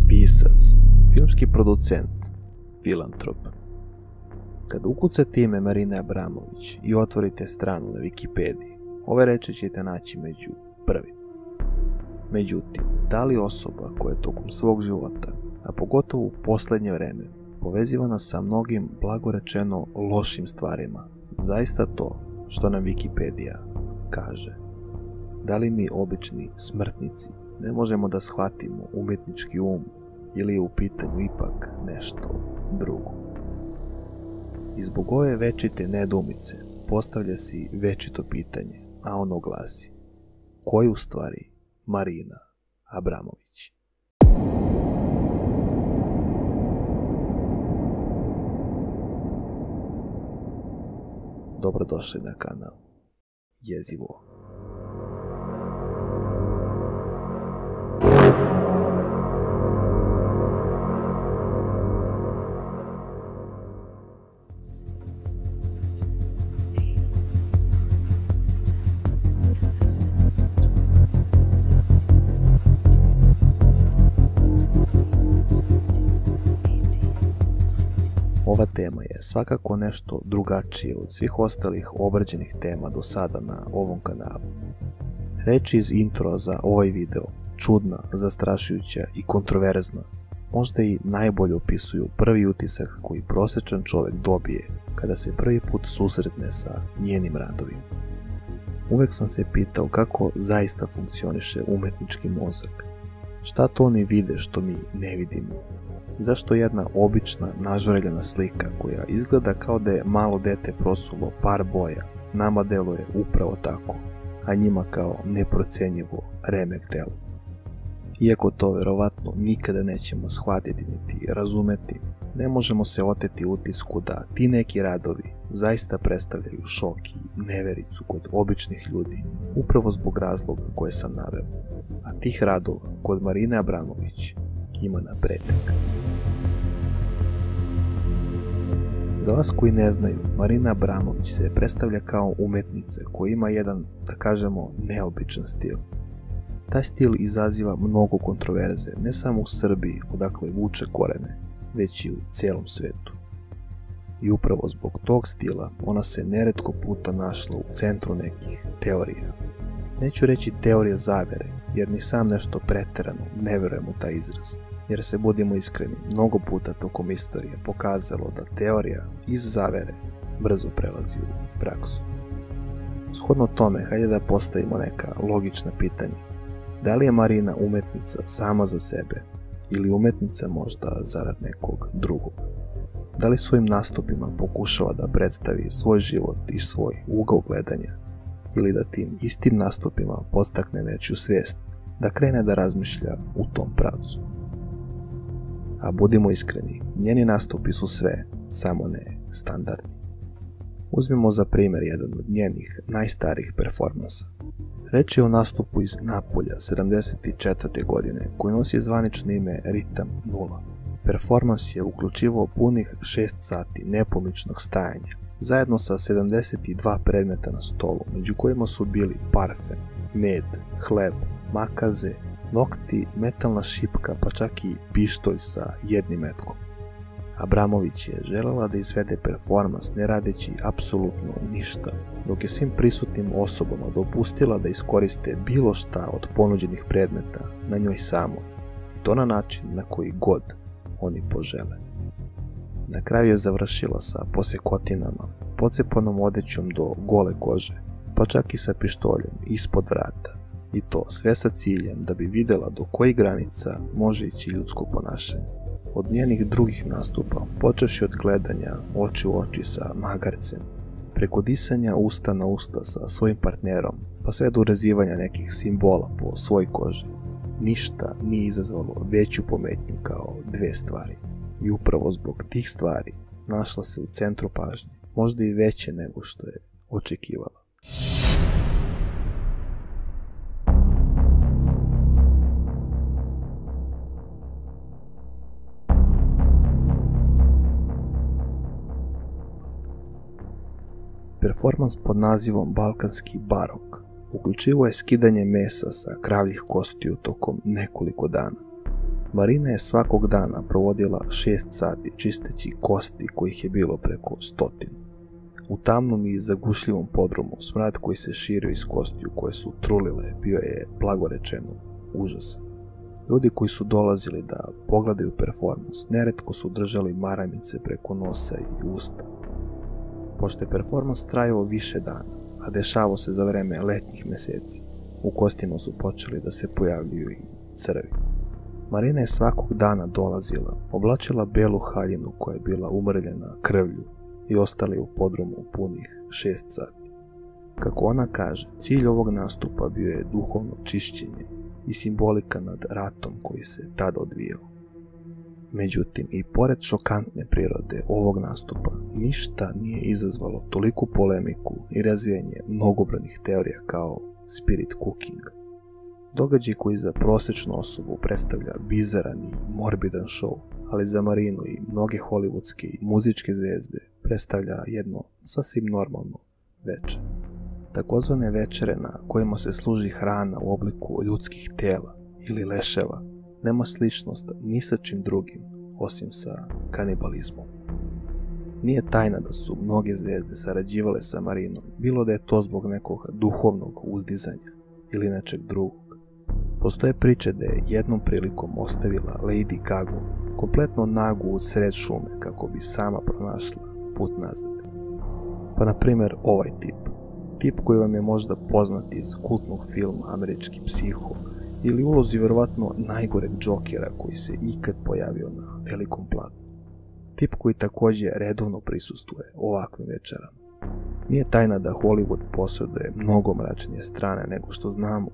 pisac, filmski producent, filantrop. Kada ukucate ime Marine Abramović i otvorite stranu na Wikipediji, ove reči ćete naći među prvim. Međutim, da li osoba koja je tokom svog života, a pogotovo u posljednje vreme, povezivana sa mnogim blagorečeno lošim stvarima, zaista to što nam Wikipedija kaže? Da li mi obični smrtnici ne možemo da shvatimo umjetnički um ili je u pitanju ipak nešto drugo? I zbog ove večite nedoumice postavlja si večito pitanje, a ono glasi: ko je u stvari Marina Abramović? Dobrodošli na kanal Jezivo. Ova tema je svakako nešto drugačije od svih ostalih obrađenih tema do sada na ovom kanalu. Reči iz introa za ovaj video, čudna, zastrašujuća i kontroverzna, možda i najbolje opisuju prvi utisak koji prosječan čovjek dobije kada se prvi put susretne sa njenim radovima. Uvek sam se pitao kako zaista funkcioniše umetnički mozak. Šta to oni vide što mi ne vidimo? Zašto jedna obična, nažureljena slika koja izgleda kao da je malo dete prosulo par boja, nama deluje upravo tako, a njima kao neprocenjivo remek delo? Iako to verovatno nikada nećemo shvatiti niti razumeti, ne možemo se oteti utisku da ti neki radovi zaista predstavljaju šok i nevericu kod običnih ljudi, upravo zbog razloga koje sam naveo. A tih radova kod Marine Abramović ima na pretek. Za vas koji ne znaju, Marina Abramović se predstavlja kao umetnica koja ima jedan, da kažemo, neobičan stil. Taj stil izaziva mnogo kontroverze, ne samo u Srbiji, odakle vuče korene, već i u cijelom svetu. I upravo zbog tog stila ona se neretko puta našla u centru nekih teorija. Neću reći teorija zavere, jer ni sam nešto preterano ne verujem u taj izraz. Jer se, budimo iskreni, mnogo puta tokom istorije pokazalo da teorija iz zavere brzo prelazi u praksu. Shodno tome, hajde da postavimo neka logična pitanja. Da li je Marina umetnica sama za sebe ili umetnica možda zarad nekog drugog? Da li svojim nastupima pokušava da predstavi svoj život i svoj ugao gledanja ili da tim istim nastupima podstakne nečiju svijest da krene da razmišlja u tom pravcu? A budimo iskreni, njeni nastupi su sve, samo ne standardni. Uzmimo za primjer jedan od njenih najstarijih performansa. Reč je o nastupu iz Napulja 74. godine koji nosi zvanično ime Ritam 0. Performans je uključivao punih 6 sati nepomičnog stajanja, zajedno sa 72 predmeta na stolu, među kojima su bili parfem, med, hleb, makaze, nokti, metalna šipka, pa čak i pištolj sa jednim metkom. Abramović je želela da izvede performans ne radeći apsolutno ništa, dok je svim prisutnim osobama dopustila da iskoriste bilo šta od ponuđenih predmeta na njoj samoj, i to na način na koji god oni požele. Na kraju je završila sa posekotinama, pocepanom odećom do gole kože, pa čak i sa pištoljem ispod vrata. I to sve sa ciljem da bi vidjela do kojih granica može ići ljudsko ponašanje. Od njenih drugih nastupa, počevši od gledanja oči u oči sa magarcem, preko disanja usta na usta sa svojim partnerom, pa sve do urezivanja nekih simbola po svoj koži, ništa nije izazvalo veću pometnju kao dve stvari. I upravo zbog tih stvari našla se u centru pažnje, možda i veće nego što je očekivala. Performans pod nazivom Balkanski barok uključivo je skidanje mesa sa kravljih kostiju tokom nekoliko dana. Marina je svakog dana provodila 6 sati čisteći kosti kojih je bilo preko 100. U tamnom i zagušljivom podrumu smrad koji se širio iz kostiju koje su trulile bio je, blagorečeno, užasan. Ljudi koji su dolazili da pogledaju performans neretko su držali maramice preko nosa i usta. Pošto je performans trajao više dana, a dešavao se za vreme letnjih meseci, u kostima su počeli da se pojavljuju i crvi. Marina je svakog dana dolazila, oblačila belu haljinu koja je bila umrljena krvlju i ostali u podrumu punih 6 sati. Kako ona kaže, cilj ovog nastupa bio je duhovno čišćenje i simbolika nad ratom koji se tada odvijao. Međutim, i pored šokantne prirode ovog nastupa, ništa nije izazvalo toliku polemiku i razvijanje mnogobrojnih teorija kao spirit cooking. Događaj koji za prosječnu osobu predstavlja bizaran i morbidan show, ali za Marinu i mnoge hollywoodske i muzičke zvezde predstavlja jedno sasvim normalno večer. Takozvane večere na kojima se služi hrana u obliku ljudskih tela ili leševa nema sličnost ni sa čim drugim osim sa kanibalizmom. Nije tajna da su mnoge zvezde sarađivale sa Marinom, bilo da je to zbog nekog duhovnog uzdizanja ili nečeg drugog. Postoje priče da je jednom prilikom ostavila Lady Gagu kompletno nagu u sred šume kako bi sama pronašla put nazad. Pa na primjer ovaj tip koji vam je možda poznat iz kultnog filma Američki psiho ili ulozi vjerovatno najgoreg Jokera koji se ikad pojavio na velikom platnu. Tip koji također redovno prisustvuje ovakvim večerama. Nije tajna da Hollywood posjeduje mnogo mračnije strane nego što znamo,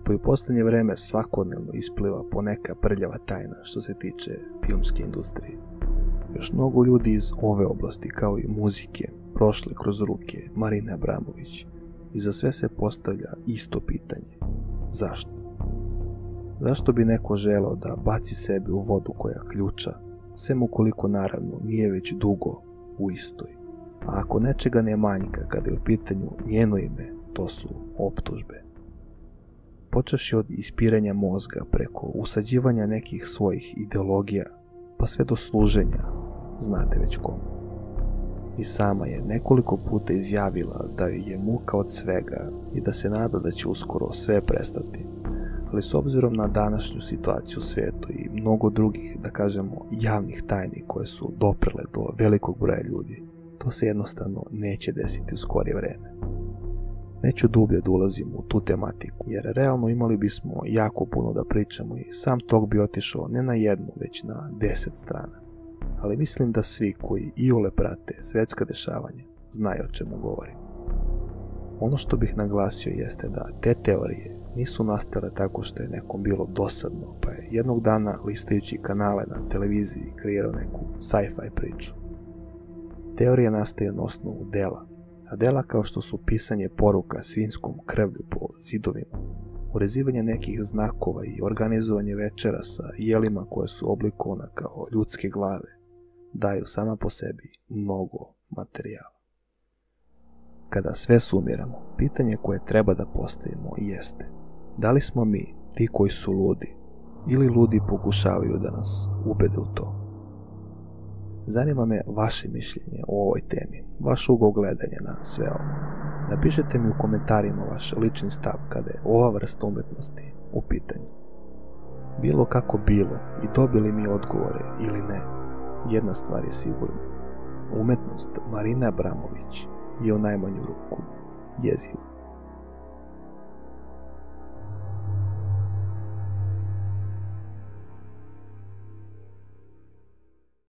pa i u posljednje vreme svakodnevno ispliva poneka prljava tajna što se tiče filmske industrije. Još mnogo ljudi iz ove oblasti kao i muzike prošli kroz ruke Marine Abramović i za sve se postavlja isto pitanje. Zašto? Zašto bi neko želeo da baci sebe u vodu koja ključa, sem ukoliko naravno nije već dugo u istoj? A ako nečega ne manjka kada je u pitanju njeno ime, to su optužbe. Počevši od ispiranja mozga preko usađivanja nekih svojih ideologija, pa sve do služenja, znate već komu. I sama je nekoliko puta izjavila da joj je muka od svega i da se nada da će uskoro sve prestati. Ali s obzirom na današnju situaciju u svijetu i mnogo drugih, da kažemo, javnih tajni koje su doprele do velikog broja ljudi, to se jednostavno neće desiti u skorije vreme. Neću dublje da ulazim u tu tematiku, jer realno imali bismo jako puno da pričamo i sam tok bi otišao ne na jednu, već na 10 strana. Ali mislim da svi koji iole prate svjetska dešavanja znaju o čemu govorim. Ono što bih naglasio jeste da te teorije nisu nastale tako što je nekom bilo dosadno, pa je jednog dana listajući kanale na televiziji kreirao neku sci-fi priču. Teorija nastaje na osnovu dela, a dela kao što su pisanje poruka svinjskom krvlju po zidovima, urezivanje nekih znakova i organizovanje večera sa jelima koje su oblikovana kao ljudske glave, daju sama po sebi mnogo materijala. Kada sve sumiramo, pitanje koje treba da postavimo jeste: da li smo mi ti koji su ludi ili ludi pokušavaju da nas ubede u to? Zanima me vaše mišljenje o ovoj temi, vaš ugao gledanja na sve ovo. Napišite mi u komentarima vaš lični stav kada je ova vrsta umetnosti u pitanju. Bilo kako bilo i dobili mi odgovore ili ne, jedna stvar je sigurna. Umetnost Marine Abramović je u najmanju ruku jeziva.